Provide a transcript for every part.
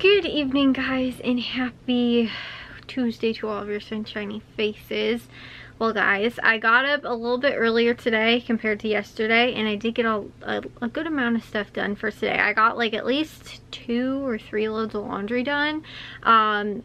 Good evening, guys, and happy Tuesday to all of your sunshiny faces. Well, guys, I got up a little bit earlier today compared to yesterday, and I did get a good amount of stuff done for today. I got like at least 2 or 3 loads of laundry done.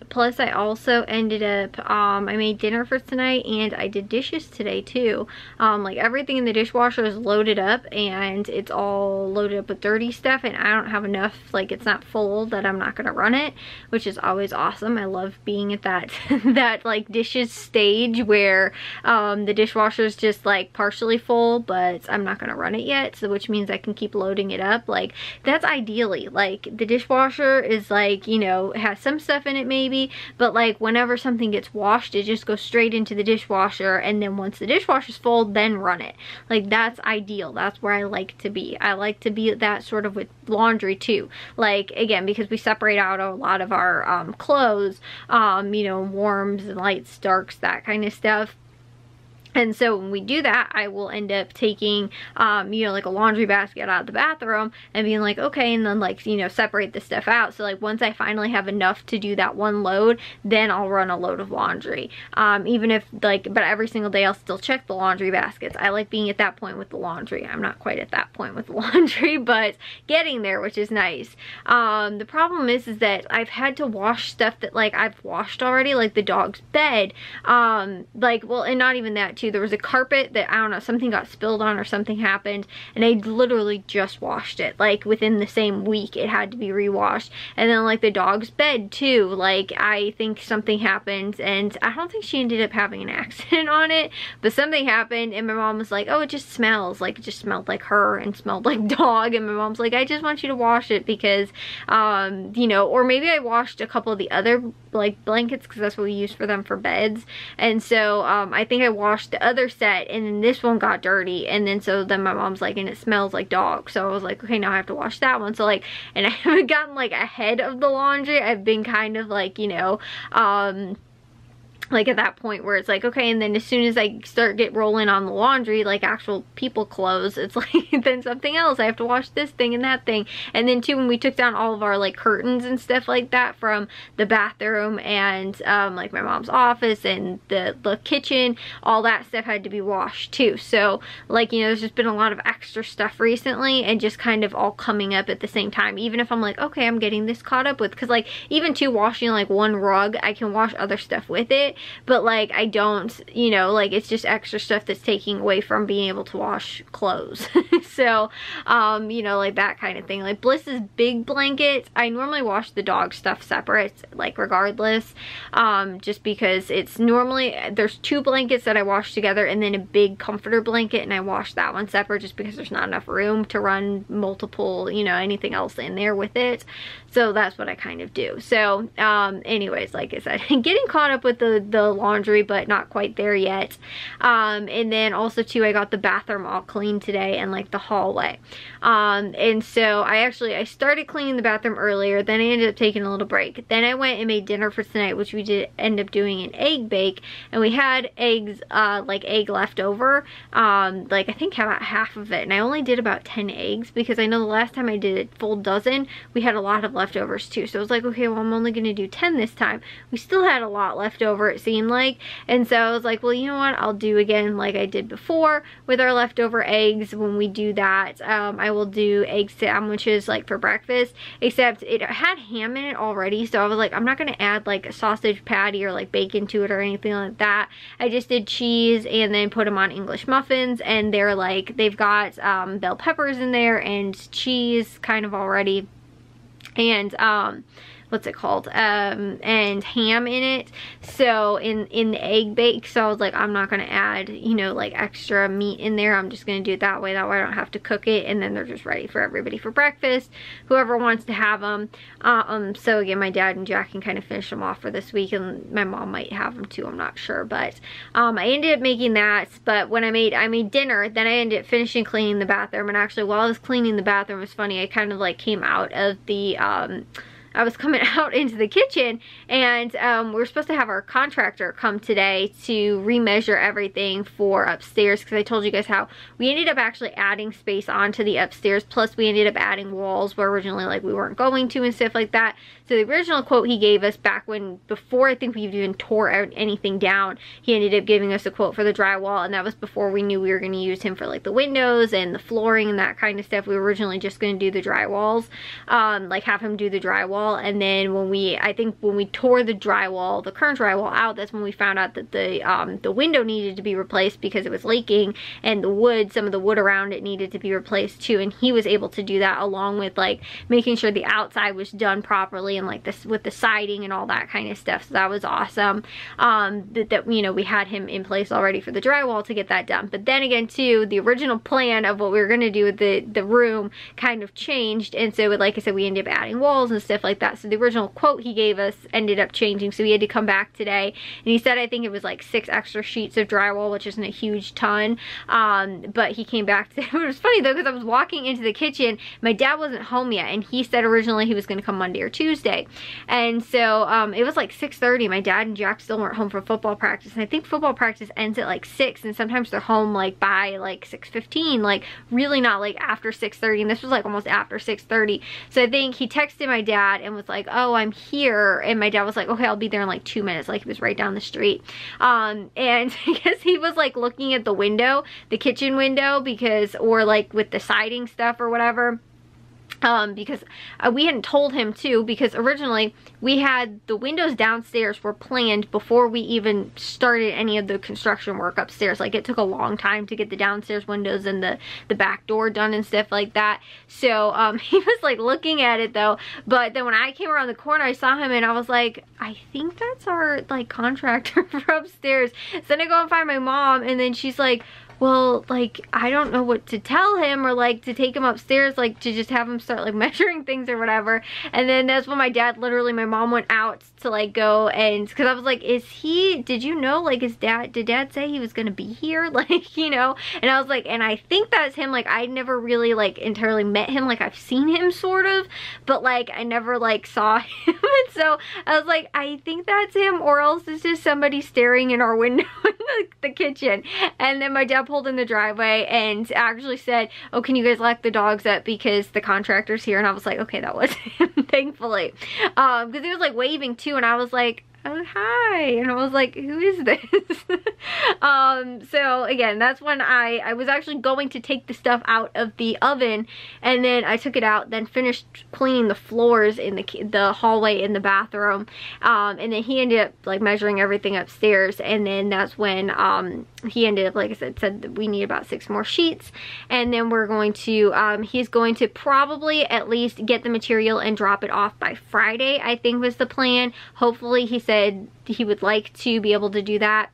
Plus I also ended up, I made dinner for tonight, and I did dishes today too. Like everything in the dishwasher is loaded up, and it's all loaded up with dirty stuff, and I don't have enough, like it's not full that I'm not gonna run it, which is always awesome. I love being at that that like dishes stage where the dishwasher is just like partially full, but I'm not gonna run it yet, so which means I can keep loading it up. Like that's ideally, like the dishwasher is like, you know, has some stuff in it maybe, but like whenever something gets washed, it just goes straight into the dishwasher, and then once the dishwasher's full, then run it. Like that's ideal. That's where I like to be. I like to be that sort of with laundry too. Like again, because we separate out a lot of our clothes, you know, warms and lights, darks, that kind of stuff. And so when we do that, I will end up taking, you know, like a laundry basket out of the bathroom and being like, okay, and then like, you know, separate the stuff out. So like once I finally have enough to do that one load, then I'll run a load of laundry. Even if like, but every single day I'll still check the laundry baskets. I like being at that point with the laundry. I'm not quite at that point with the laundry, but getting there, which is nice. The problem is that I've had to wash stuff that like I've washed already, like the dog's bed. Like, well, and not even that too. There was a carpet that, I don't know, something got spilled on or something happened, and I literally just washed it. Like within the same week it had to be rewashed. And then like the dog's bed too, like I think something happened, and I don't think she ended up having an accident on it, but something happened, and my mom was like, oh, it just smells. Like it just smelled like her and smelled like dog, and my mom's like, I just want you to wash it because you know, or maybe I washed a couple of the other like blankets because that's what we use for them for beds, and so I think I washed the other set, and then this one got dirty, and then so then my mom's like, and it smells like dog, so I was like, okay, now I have to wash that one. So like, and I haven't gotten like ahead of the laundry. I've been kind of like, you know, like at that point where it's like, okay, and then as soon as I start rolling on the laundry, like actual people clothes, it's like then something else. I have to wash this thing and that thing. And then too, when we took down all of our like curtains and stuff like that from the bathroom and like my mom's office and the kitchen, all that stuff had to be washed too. So like, you know, there's just been a lot of extra stuff recently, and just kind of all coming up at the same time. Even if I'm like, okay, I'm getting this caught up with, because like even too, washing like one rug, I can wash other stuff with it, but like I don't, you know, like it's just extra stuff that's taking away from being able to wash clothes. So you know, like that kind of thing. Like Bliss's big blankets, I normally wash the dog stuff separate, like regardless, just because it's normally, there's 2 blankets that I wash together, and then a big comforter blanket, and I wash that one separate just because there's not enough room to run multiple, you know, anything else in there with it. So that's what I kind of do. So anyways, like I said, getting caught up with the laundry, but not quite there yet. And then also too, I got the bathroom all cleaned today, and like the hallway. And so I started cleaning the bathroom earlier, then I ended up taking a little break. Then I went and made dinner for tonight, which we did end up doing an egg bake, and we had eggs, like egg left over, like I think about half of it, and I only did about 10 eggs because I know the last time I did a full dozen, we had a lot of leftovers too. So I was like, okay, well, I'm only gonna do 10 this time. We still had a lot left over, it seemed like, and so I was like, well, you know what, I'll do again like I did before with our leftover eggs. When we do that, I will do egg sandwiches like for breakfast, except it had ham in it already, so I was like, I'm not gonna add like a sausage patty or like bacon to it or anything like that. I just did cheese and then put them on English muffins, and they're like, they've got bell peppers in there and cheese kind of already, and what's it called, and ham in it, so in the egg bake. So I was like, I'm not gonna add, you know, like extra meat in there. I'm just gonna do it that way I don't have to cook it, and then they're just ready for everybody for breakfast, whoever wants to have them. So again, my dad and Jack can kind of finish them off for this week, and my mom might have them too, I'm not sure. But I ended up making that. But when I made dinner, then I ended up finishing cleaning the bathroom. And actually, while I was cleaning the bathroom, it was funny, I kind of like came out of the I was coming out into the kitchen, and we were supposed to have our contractor come today to remeasure everything for upstairs, because I told you guys how we ended up actually adding space onto the upstairs, plus we ended up adding walls where originally like we weren't going to and stuff like that. So the original quote he gave us back before I think we even tore out anything down, he ended up giving us a quote for the drywall, and that was before we knew we were going to use him for like the windows and the flooring and that kind of stuff. We were originally just going to do the drywalls, like have him do the drywall, and then I think when we tore the drywall, the current drywall out, that's when we found out that the window needed to be replaced because it was leaking, and the wood, some of the wood around it needed to be replaced too, and he was able to do that along with like making sure the outside was done properly, and like this with the siding and all that kind of stuff. So that was awesome, that you know, we had him in place already for the drywall to get that done. But then again too, the original plan of what we were going to do with the room kind of changed, and so like I said, we ended up adding walls and stuff like that. So the original quote he gave us ended up changing, so he had to come back today, and he said I think it was like 6 extra sheets of drywall, which isn't a huge ton, but he came back to it was funny though, because I was walking into the kitchen, my dad wasn't home yet, and he said originally he was going to come Monday or Tuesday, and so it was like 6:30. My dad and Jack still weren't home for football practice, and I think football practice ends at like 6, and sometimes they're home like by like 6:15, like really not like after 6:30, and this was like almost after 6:30. So I think he texted my dad and was like, oh, I'm here, and my dad was like, okay, I'll be there in like 2 minutes, like he was right down the street. And I guess he was like looking at the window, the kitchen window, because, or like with the siding stuff or whatever, because we hadn't told him too, because originally we had the windows downstairs were planned before we even started any of the construction work upstairs. Like it took a long time to get the downstairs windows and the back door done and stuff like that. So he was like looking at it though, but then when I came around the corner I saw him, and I was like, I think that's our like contractor for upstairs. So then I go and find my mom, and then she's like, well, like, I don't know what to tell him, or like to take him upstairs, like to just have him start like measuring things or whatever. And then that's when my dad, literally my mom went out to like go, and because I was like, did you know, like did dad say he was gonna be here, like, you know? And I was like, and I think that's him. Like I never really like entirely met him, like I've seen him sort of, but like I never like saw him. And so I was like, I think that's him, or else it's just somebody staring in our window in the kitchen. And then my dad pulled in the driveway and actually said, oh, can you guys lock the dogs up because the contractor's here? And I was like, okay, that was him, thankfully, because he was like waving too, and I was like, oh, hi, and I was like, who is this? So again, that's when I was actually going to take the stuff out of the oven, and then I took it out, then finished cleaning the floors in the hallway in the bathroom, and then he ended up like measuring everything upstairs, and then that's when he ended up, like I said that we need about 6 more sheets, and then we're going to he's going to probably at least get the material and drop it off by Friday, I think was the plan. Hopefully, he said he would like to be able to do that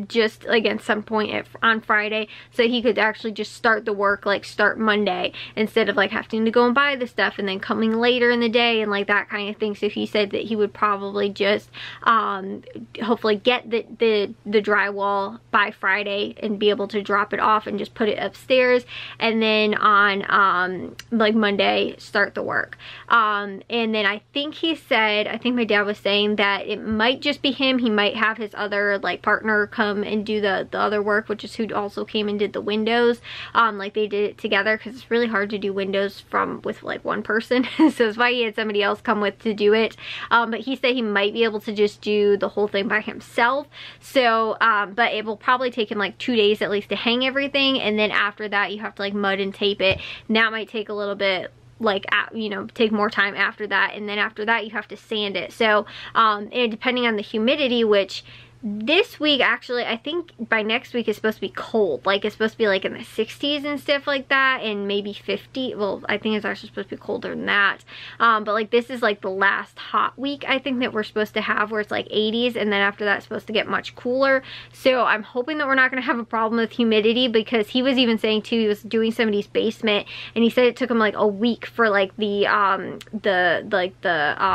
just again some point on Friday, so he could actually just start the work, like start Monday, instead of like having to go and buy the stuff and then coming later in the day and like that kind of thing. So he said that he would probably just hopefully get the drywall by Friday and be able to drop it off and just put it upstairs, and then on like Monday start the work. And then I think he said, I think my dad was saying that it might just be him. He might have his other like partner come and do the other work, which is who also came and did the windows, like they did it together, because it's really hard to do windows with like one person. So that's why he had somebody else come with to do it, but he said he might be able to just do the whole thing by himself. So but it will probably take him like 2 days at least to hang everything, and then after that you have to like mud and tape it, and that might take a little bit, like, you know, take more time after that, and then after that you have to sand it. So and depending on the humidity, which this week actually I think by next week is supposed to be cold, like it's supposed to be like in the 60s and stuff like that, and maybe 50. Well, I think it's actually supposed to be colder than that, but like this is like the last hot week I think that we're supposed to have, where it's like 80s, and then after that it's supposed to get much cooler. So I'm hoping that we're not going to have a problem with humidity, because he was even saying too, he was doing somebody's basement, and he said it took him like a week for like the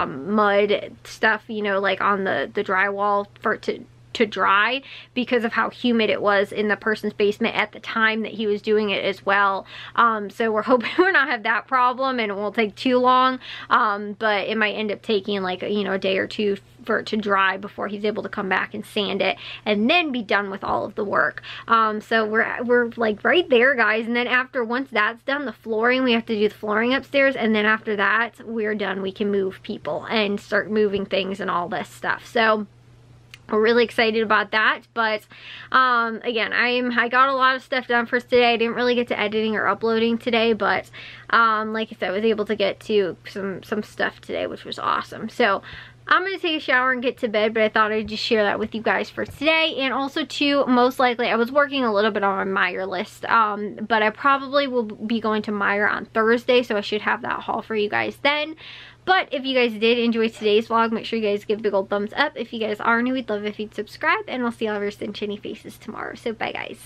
mud stuff, you know, like on the drywall, for it to to dry because of how humid it was in the person's basement at the time that he was doing it as well. So we're hoping we're not have that problem and it won't take too long, but it might end up taking like, you know, a day or two for it to dry before he's able to come back and sand it and then be done with all of the work. So we're like right there, guys. And then once that's done, the flooring, we have to do the flooring upstairs, and then after that we're done. We can move people and start moving things and all this stuff. So we're really excited about that. But again, I got a lot of stuff done for today. I didn't really get to editing or uploading today, but like I said, I was able to get to some stuff today, which was awesome. So I'm going to take a shower and get to bed, but I thought I'd just share that with you guys for today. And also too, most likely, I was working a little bit on my Meijer list, but I probably will be going to Meijer on Thursday, so I should have that haul for you guys then. But if you guys did enjoy today's vlog, make sure you guys give a big old thumbs up. If you guys are new, we'd love if you'd subscribe, and I'll see all of your sunshiny faces tomorrow. So bye, guys.